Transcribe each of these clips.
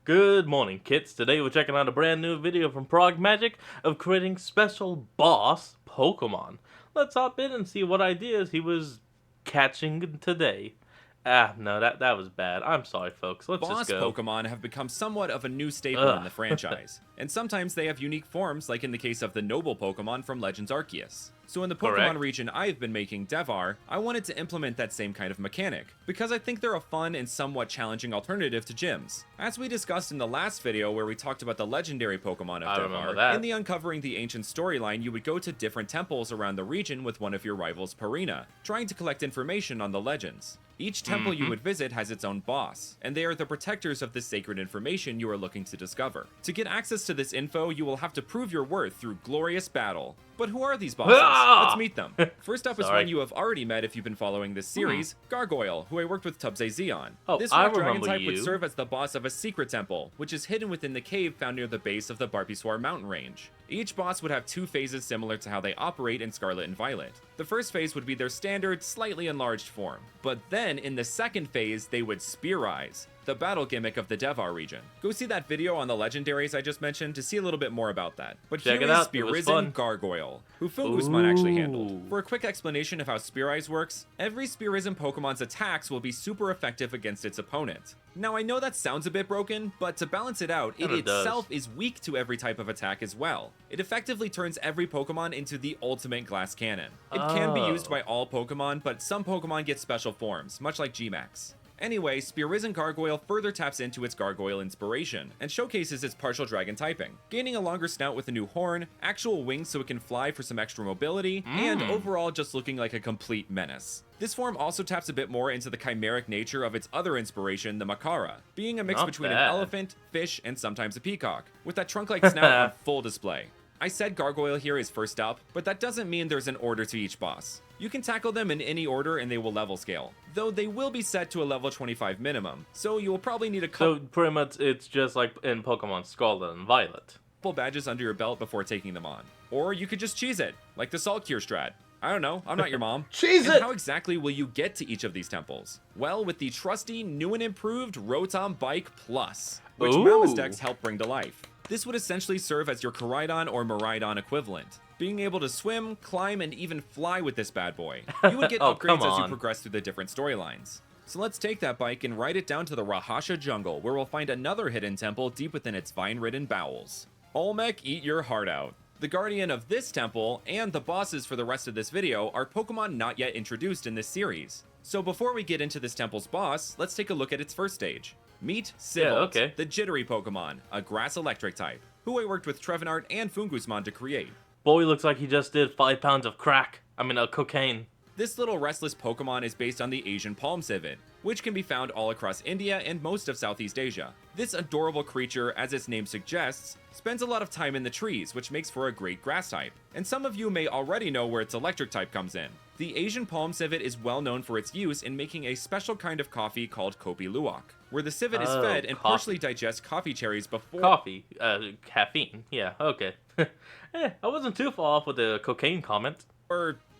Good morning, kids. Today we're checking out a brand new video from Prog Magic of creating special boss Pokemon. Let's hop in and see what ideas he was catching today. No, that was bad. I'm sorry, folks. Let's just Boss go. Pokemon have become somewhat of a new staple in Ugh. the franchise, and sometimes they have unique forms, like in the case of the Noble Pokemon from Legends Arceus. So in the Pokemon Correct. region I've been making, Devar, I wanted to implement that same kind of mechanic, because I think they're a fun and somewhat challenging alternative to gyms. As we discussed in the last video where we talked about the legendary Pokemon of I remember Devar, that. in the Uncovering the Ancient storyline, you would go to different temples around the region with one of your rivals, Purina, trying to collect information on the legends. Each temple you would visit has its own boss, and they are the protectors of the sacred information you are looking to discover. To get access to this info, you will have to prove your worth through glorious battle. But who are these bosses? Let's meet them. First up is Sorry. one you have already met if you've been following this series, Gargoyle, who I worked with Tubze Zeon. Oh, This I rock dragon remember type would you. serve as the boss of a secret temple, which is hidden within the cave found near the base of the Barpiswar mountain range. Each boss would have two phases similar to how they operate in Scarlet and Violet. The first phase would be their standard, slightly enlarged form, but then in the second phase, they would Spearize, the battle gimmick of the Devar region. Go see that video on the legendaries I just mentioned to see a little bit more about that. But Check here it is out, it was Spearisen fun. Gargoyle, who Fungusman actually Ooh. handled. For a quick explanation of how Spearize works, every Spearisen Pokemon's attacks will be super effective against its opponent. Now I know that sounds a bit broken, but to balance it out, it Kinda does. itself is weak to every type of attack as well. It effectively turns every Pokemon into the ultimate glass cannon. It can be used Oh. by all Pokemon, but some Pokemon get special forms, much like Gmax. Anyway, Spearisen Gargoyle further taps into its Gargoyle inspiration, and showcases its partial dragon typing, gaining a longer snout with a new horn, actual wings so it can fly for some extra mobility, and overall just looking like a complete menace. This form also taps a bit more into the chimeric nature of its other inspiration, the Makara, being a mix Not between bad. an elephant, fish, and sometimes a peacock, with that trunk-like snout on full display. I said Gargoyle here is first up, but that doesn't mean there's an order to each boss. You can tackle them in any order and they will level scale, though they will be set to a level 25 minimum, so you will probably need a So pretty much it's just like in Pokemon Scarlet and Violet. couple badges under your belt before taking them on. Or you could just cheese it, like the Salt Cure strat. I don't know, I'm not your mom. Cheese And it! how exactly will you get to each of these temples? Well, with the trusty, new and improved Rotom Bike Plus, which Ooh. Malistex help bring to life. This would essentially serve as your Koraidon or Miraidon equivalent. Being able to swim, climb, and even fly with this bad boy. You would get Oh, upgrades come as you on. progress through the different storylines. So let's take that bike and ride it down to the Rahasha jungle, where we'll find another hidden temple deep within its vine-ridden bowels. Olmec, eat your heart out. The guardian of this temple, and the bosses for the rest of this video, are Pokemon not yet introduced in this series. So before we get into this temple's boss, let's take a look at its first stage. Meet Sivolt, okay. the Jittery Pokemon, a grass-electric type, who I worked with Trevenart and Fungusman to create. Boy looks like he just did 5 pounds of cocaine. This little restless Pokemon is based on the Asian palm civet, which can be found all across India and most of Southeast Asia. This adorable creature, as its name suggests, spends a lot of time in the trees, which makes for a great grass type. And some of you may already know where its electric type comes in. The Asian palm civet is well known for its use in making a special kind of coffee called Kopi Luwak, where the civet is Oh, fed and coffee. partially digests coffee cherries before Coffee, caffeine. Yeah, okay. I wasn't too far off with the cocaine comment.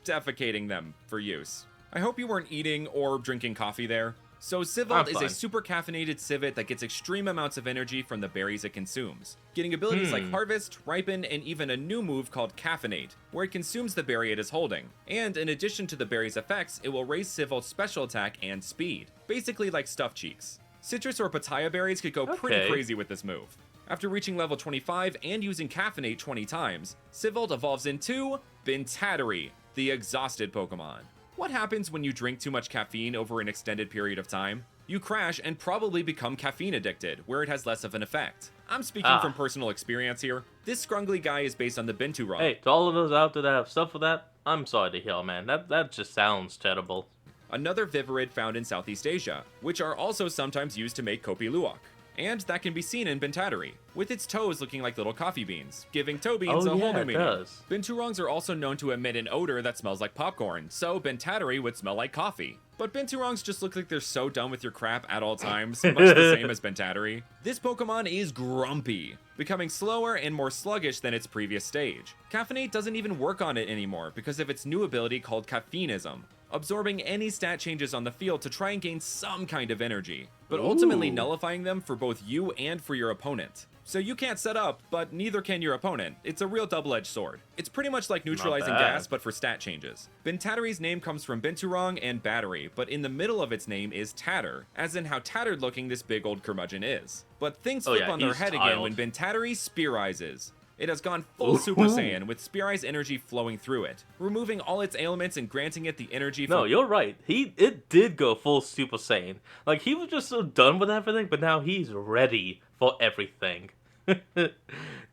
defecating them for use. I hope you weren't eating or drinking coffee there. So I'm Sivolt is a fine. super caffeinated civet that gets extreme amounts of energy from the berries it consumes, getting abilities like Harvest, Ripen, and even a new move called Caffeinate, where it consumes the berry it is holding. And in addition to the berry's effects, it will raise Sivolt's special attack and speed, basically like Stuffed Cheeks. Citrus or Pitaya berries could go pretty Okay. crazy with this move. After reaching level 25 and using Caffeinate 20 times, Sivolt evolves into Bintattery, the exhausted Pokemon. What happens when you drink too much caffeine over an extended period of time? You crash and probably become caffeine addicted, where it has less of an effect. I'm speaking from personal experience here. This scrungly guy is based on the Binturong. Hey, to all of those out there that have suffered that, I'm sorry to hear, man. That just sounds terrible. Another Vivarid found in Southeast Asia, which are also sometimes used to make Kopi Luwak. And that can be seen in Bintattery, with its toes looking like little coffee beans, giving toe beans Oh, a whole yeah, new it meaning. does. Binturongs are also known to emit an odor that smells like popcorn, so Bintattery would smell like coffee. But Binturongs just look like they're so done with your crap at all times, much the same as Bintattery. This Pokemon is grumpy, becoming slower and more sluggish than its previous stage. Caffeinate doesn't even work on it anymore because of its new ability called Caffeinism, absorbing any stat changes on the field to try and gain some kind of energy. but ultimately Ooh. nullifying them for both you and for your opponent. So you can't set up, but neither can your opponent. It's a real double-edged sword. It's pretty much like neutralizing bad. gas, but for stat changes. Bintatari's name comes from Binturong and battery, but in the middle of its name is Tatter, as in how tattered looking this big old curmudgeon is. But things flip on their he's head again when tiled. Bintatari Spearizes. It has gone full Super Saiyan with Spear Eye's energy flowing through it, removing all its ailments and granting it the energy No, from you're right. It did go full Super Saiyan. Like, he was just so done with everything, but now he's ready for everything.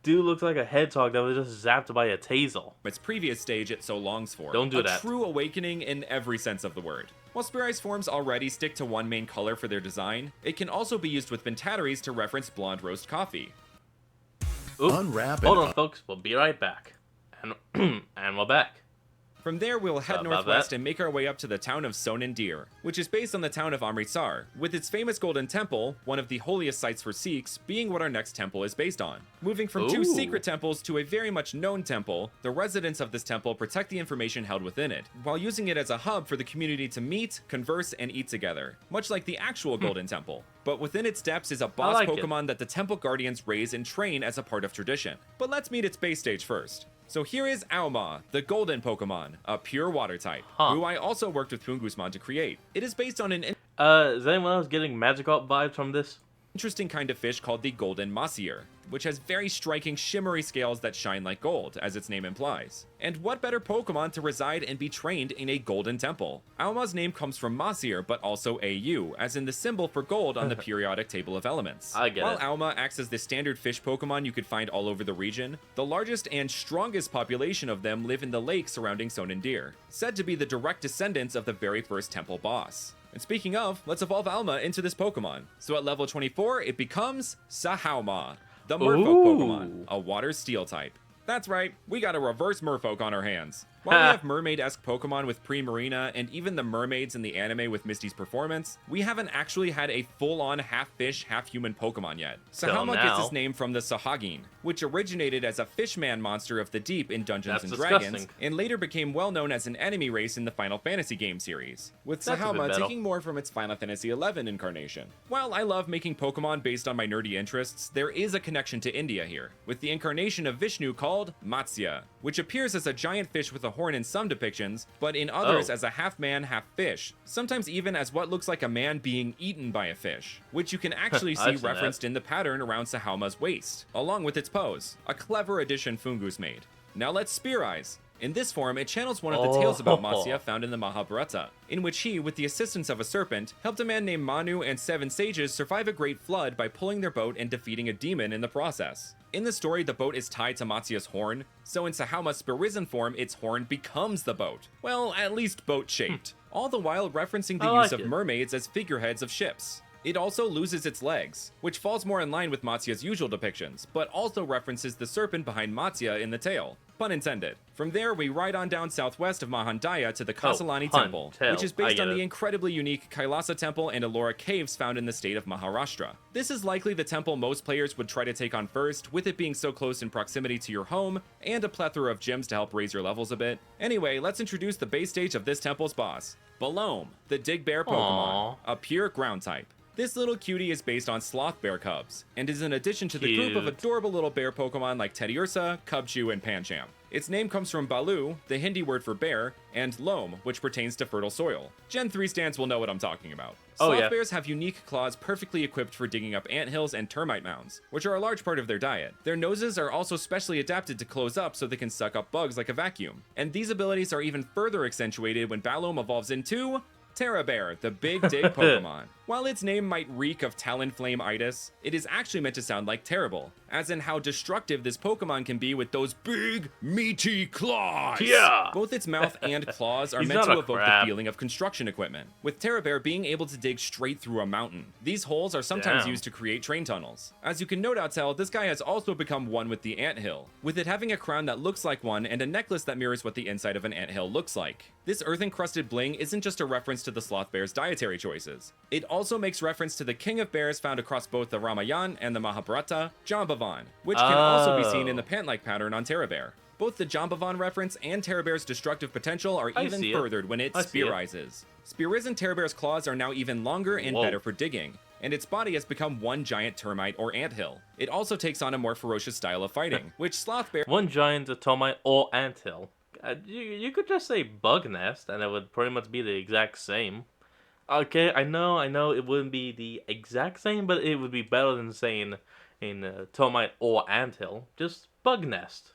Dude looks like a hedgehog that was just zapped by a taser. its previous stage it so longs for. Don't do a that. true awakening in every sense of the word. While Spear Eye's forms already stick to one main color for their design, it can also be used with Bintataris to reference blonde roast coffee. Oop. Unwrap it Hold on, up. folks. We'll be right back. And and we're back. From there, we'll head About northwest that. and make our way up to the town of Sonandir, which is based on the town of Amritsar, with its famous Golden Temple, one of the holiest sites for Sikhs, being what our next temple is based on. Moving from two Ooh. secret temples to a very much known temple, the residents of this temple protect the information held within it, while using it as a hub for the community to meet, converse, and eat together, much like the actual Golden Temple. But within its depths is a boss like it. Pokemon that the temple guardians raise and train as a part of tradition. But let's meet its base stage first. So here is Auma, the golden Pokemon, a pure water type, who I also worked with Pungusmon to create. It is based on an Is anyone else getting Magikarp vibes from this? interesting kind of fish called the Golden Mossier, which has very striking shimmery scales that shine like gold, as its name implies. And what better Pokemon to reside and be trained in a golden temple? Auma's name comes from Mossier, but also AU, as in the symbol for gold on the periodic table of elements. I get While it. Auma acts as the standard fish Pokemon you could find all over the region, the largest and strongest population of them live in the lake surrounding Sonandir, said to be the direct descendants of the very first temple boss. And speaking of, let's evolve Alma into this Pokemon. So at level 24, it becomes Sahauma, the Merfolk Ooh. Pokemon, a water steel type. That's right, we got a reverse Merfolk on our hands. While we have mermaid-esque Pokemon with Primarina and even the mermaids in the anime with Misty's performance, we haven't actually had a full-on half-fish, half-human Pokemon yet. Sahauma gets now. its name from the Sahagin, which originated as a fishman monster of the deep in Dungeons That's & Dragons, disgusting. and later became well known as an enemy race in the Final Fantasy game series, with That's a bit Sahauma better. taking more from its Final Fantasy XI incarnation. While I love making Pokemon based on my nerdy interests, there is a connection to India here, with the incarnation of Vishnu called Matsya, which appears as a giant fish with a horn in some depictions, but in others Oh. as a half-man, half-fish, sometimes even as what looks like a man being eaten by a fish, which you can actually I've see seen that. referenced in the pattern around Sahauma's waist, along with its pose. A clever addition Fungus made. Now let's Spear Eyes. In this form, it channels one of the tales about Matsya found in the Mahabharata, in which he, with the assistance of a serpent, helped a man named Manu and 7 sages survive a great flood by pulling their boat and defeating a demon in the process. In the story, the boat is tied to Matsya's horn, so in Sahauma's Spearisen form, its horn becomes the boat. Well, at least boat-shaped. All the while referencing the I use like of it. mermaids as figureheads of ships. It also loses its legs, which falls more in line with Matsya's usual depictions, but also references the serpent behind Matsya in the tail. Pun intended. From there, we ride on down southwest of Mahandaya to the Kasalani pun Temple, tell. which is I based get on the it. incredibly unique Kailasa Temple and Ellora Caves found in the state of Maharashtra. This is likely the temple most players would try to take on first, with it being so close in proximity to your home, and a plethora of gyms to help raise your levels a bit. Anyway, let's introduce the base stage of this temple's boss, Balome, the Digbear Pokemon, a pure ground type. This little cutie is based on sloth bear cubs, and is an addition to the group of Cute. adorable little bear Pokemon like Teddiursa, Cubchoo, and Pancham. Its name comes from Balu, the Hindi word for bear, and Loam, which pertains to fertile soil. Gen 3 stands will know what I'm talking about. Oh, Sloth yeah. bears have unique claws perfectly equipped for digging up anthills and termite mounds, which are a large part of their diet. Their noses are also specially adapted to close up so they can suck up bugs like a vacuum. And these abilities are even further accentuated when Balome evolves into Terra Bear, the Big Dig Pokemon. While its name might reek of Talonflame-itis, it is actually meant to sound like terrible, as in how destructive this Pokemon can be with those big, meaty claws. Yeah. Both its mouth and claws are He's meant not to a evoke crab. the feeling of construction equipment, with Terra Bear being able to dig straight through a mountain. These holes are sometimes Damn. used to create train tunnels. As you can no doubt tell, this guy has also become one with the anthill, with it having a crown that looks like one and a necklace that mirrors what the inside of an anthill looks like. This earth-encrusted bling isn't just a reference to the sloth bear's dietary choices. It also makes reference to the king of bears found across both the Ramayana and the Mahabharata, Jambavan, which can also be seen in the pant-like pattern on Terra Bear. Both the Jambavan reference and Terra Bear's destructive potential are I even see it. furthered when it I see it. Spearizes. Spearizing Terra Bear's claws are now even longer and Whoa. better for digging, and its body has become one giant termite or anthill. It also takes on a more ferocious style of fighting, which sloth bears One giant termite or anthill. You could just say bug nest, and it would pretty much be the exact same. Okay, I know, it wouldn't be the exact same, but it would be better than saying termite or anthill. Just bug nest.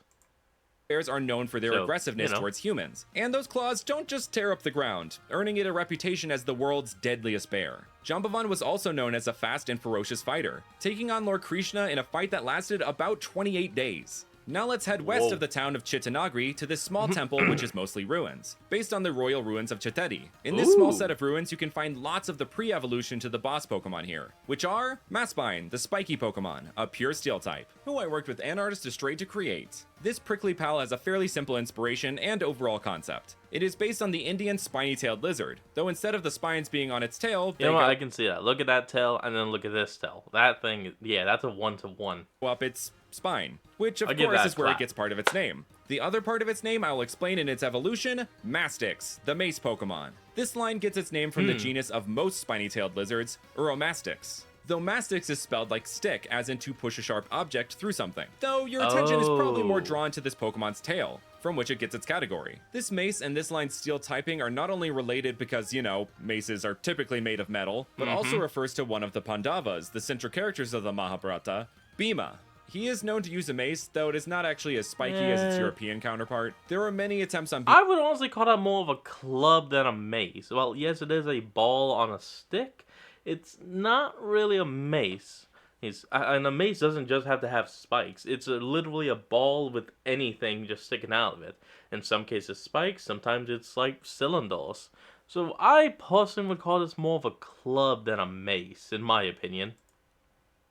bears are known for their So, aggressiveness you know. towards humans, and those claws don't just tear up the ground, earning it a reputation as the world's deadliest bear. Jambavan was also known as a fast and ferocious fighter, taking on Lord Krishna in a fight that lasted about 28 days. Now let's head west Whoa. of the town of Chittanagri to this small temple which is mostly ruins, based on the royal ruins of Chittedi. In this small Ooh. set of ruins, you can find lots of the pre-evolution to the boss Pokemon here, which are Maspine, the spiky Pokemon, a pure steel type, who I worked with an artist Astray to create. This prickly pal has a fairly simple inspiration and overall concept. It is based on the Indian spiny-tailed lizard, though instead of the spines being on its tail, You they know what? go I can see that. Look at that tail, and then look at this tail. That thing, yeah, that's a 1-to-1. up its spine, which of I'll give course that is where it clap. gets part of its name. The other part of its name I will explain in its evolution, Mastix, the mace Pokemon. This line gets its name from the genus of most spiny-tailed lizards, Uromastix. Though Mastix is spelled like stick, as in to push a sharp object through something. Though your attention is probably more Oh. drawn to this Pokemon's tail, from which it gets its category. This mace and this line's steel typing are not only related because, you know, maces are typically made of metal, but also refers to one of the Pandavas, the central characters of the Mahabharata, Bhima. He is known to use a mace, though it is not actually as spiky as its Eh. European counterpart. There are many attempts on I would honestly call that more of a club than a mace. Well, yes, it is a ball on a stick. It's not really a mace. And a mace doesn't just have to have spikes. It's literally a ball with anything just sticking out of it. In some cases, spikes. Sometimes it's like cylinders. So I personally would call this more of a club than a mace, in my opinion.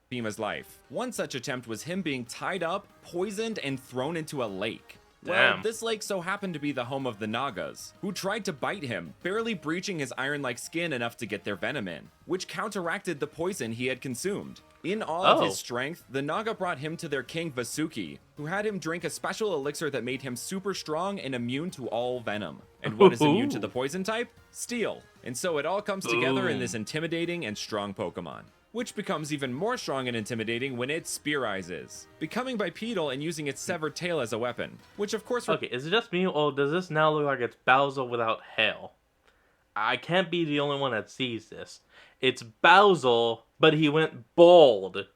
Bhima's life. One such attempt was him being tied up, poisoned, and thrown into a lake. Well, Damn. this lake so happened to be the home of the Nagas, who tried to bite him, barely breaching his iron-like skin enough to get their venom in, which counteracted the poison he had consumed. In all of Oh. his strength, the Naga brought him to their king Vasuki, who had him drink a special elixir that made him super strong and immune to all venom. And what is immune to the poison type? Steel. And so it all comes together in this intimidating and strong Pokemon, which becomes even more strong and intimidating when it Spearizes, becoming bipedal and using its severed tail as a weapon, which of course Okay, is it just me, or does this now look like it's Bowser without hair? I can't be the only one that sees this. It's Bowser, but he went bald.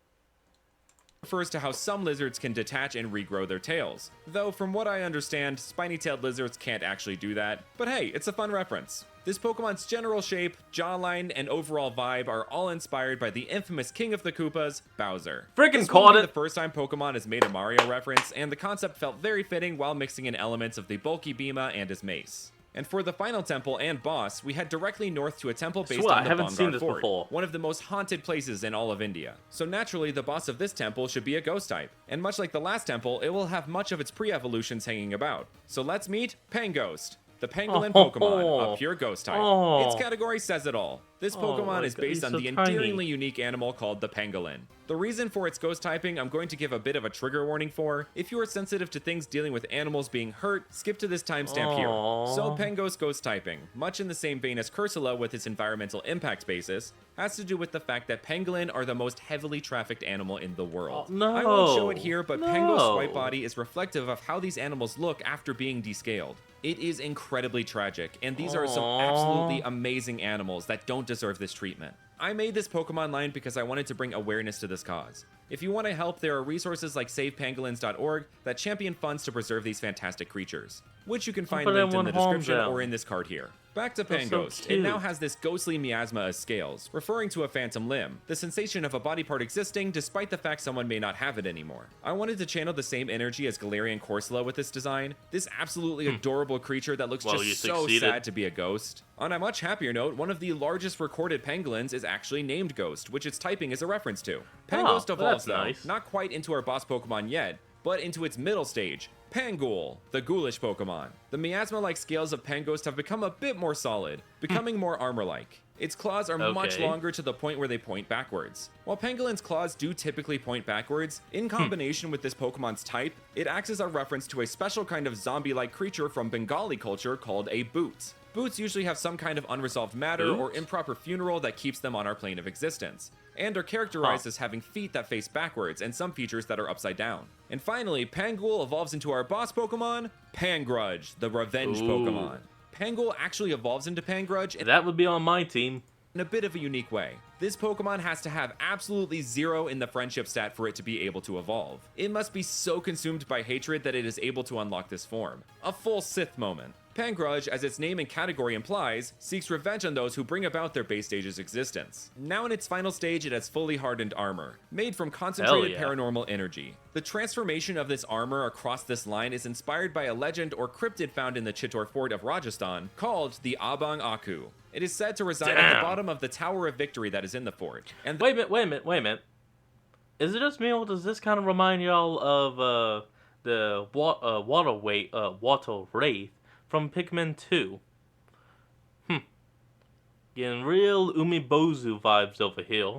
refers to how some lizards can detach and regrow their tails. Though from what I understand, spiny-tailed lizards can't actually do that. But hey, it's a fun reference. This Pokemon's general shape, jawline, and overall vibe are all inspired by the infamous King of the Koopas, Bowser. Frickin' This caught wouldn't be it. the first time Pokemon has made a Mario reference, and the concept felt very fitting while mixing in elements of the bulky Bhima and his mace. And for the final temple and boss, we head directly north to a temple based Swear, on I the haven't Bongar seen this Fort, before. one of the most haunted places in all of India. So naturally, the boss of this temple should be a ghost type. And much like the last temple, it will have much of its pre-evolutions hanging about. So let's meet Panghost, the pangolin Pokemon, a pure ghost type. Oh. Its category says it all. This Oh Pokemon my is God, based he's on so the tiny. endearingly unique animal called the pangolin. The reason for its ghost typing I'm going to give a bit of a trigger warning for. If you are sensitive to things dealing with animals being hurt, skip to this timestamp here. Aw. So Panghost ghost typing, much in the same vein as Cursula with its environmental impact basis, has to do with the fact that pangolin are the most heavily trafficked animal in the world. Oh, no. I won't show it here, but Panghost's No. white body is reflective of how these animals look after being descaled. It is incredibly tragic, and these are some Aw. absolutely amazing animals that don't deserve this treatment. I made this Pokemon line because I wanted to bring awareness to this cause. If you want to help, there are resources like SavePangolins.org that champion funds to preserve these fantastic creatures, which you can find put linked in everyone the home description down. or in this card here. Back to That's so Panghost. It now cute. has this ghostly miasma as scales, referring to a phantom limb, the sensation of a body part existing despite the fact someone may not have it anymore. I wanted to channel the same energy as Galarian Corsola with this design, this absolutely adorable creature that looks Well, you just so succeeded. sad to be a ghost. On a much happier note, one of the largest recorded pangolins is actually named Ghost, which its typing is a reference to. Panghost Oh, evolves that's though, nice. not quite into our boss Pokemon yet, but into its middle stage, Pangool, the ghoulish Pokemon. The miasma-like scales of Panghost have become a bit more solid, becoming more armor-like. Its claws are much Okay. longer to the point where they point backwards. While Pangolin's claws do typically point backwards, in combination with this Pokemon's type, it acts as a reference to a special kind of zombie-like creature from Bengali culture called a boot. Boots usually have some kind of unresolved matter or Boots? improper funeral that keeps them on our plane of existence. and are characterized as having feet that face backwards and some features that are upside down. And finally, Pangool evolves into our boss Pokemon, Pangrudge, the Revenge Pokemon. Pangool actually evolves into Pangrudge That would be on my team. in a bit of a unique way. This Pokemon has to have absolutely 0 in the friendship stat for it to be able to evolve. It must be so consumed by hatred that it is able to unlock this form. A full Sith moment. Pangrudge, as its name and category implies, seeks revenge on those who bring about their base stage's existence. Now in its final stage, it has fully hardened armor, made from concentrated yeah. paranormal energy. The transformation of this armor across this line is inspired by a legend or cryptid found in the Chittor Fort of Rajasthan called the Abang Aku. It is said to reside at the bottom of the Tower of Victory that is in the fort. And Wait a minute. Is it just me, or does this kind of remind y'all of the Water Wraith from Pikmin 2? Getting real Umibozu vibes over here.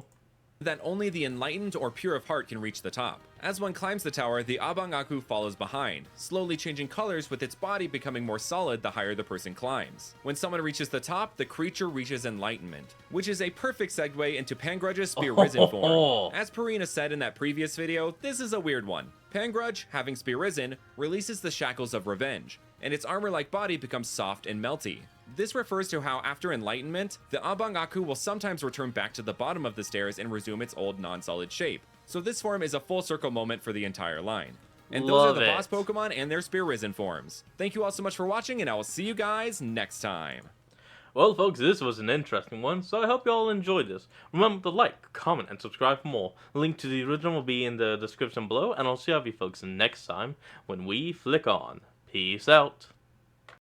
that only the enlightened or pure of heart can reach the top. As one climbs the tower, the Abang Aku follows behind, slowly changing colors with its body becoming more solid the higher the person climbs. When someone reaches the top, the creature reaches enlightenment, which is a perfect segue into Pangrudge's Spear Risen form. As Purina said in that previous video, this is a weird one. Pangrudge, having Spear Risen, releases the shackles of revenge, and its armor-like body becomes soft and melty. This refers to how after enlightenment, the Abang Aku will sometimes return back to the bottom of the stairs and resume its old non-solid shape. So this form is a full circle moment for the entire line. And those are the boss Pokemon and their Spear Risen forms. Thank you all so much for watching, and I will see you guys next time. Well, folks, this was an interesting one, so I hope you all enjoyed this. Remember to like, comment, and subscribe for more. Link to the original will be in the description below, and I'll see you folks next time when we flick on. Peace out.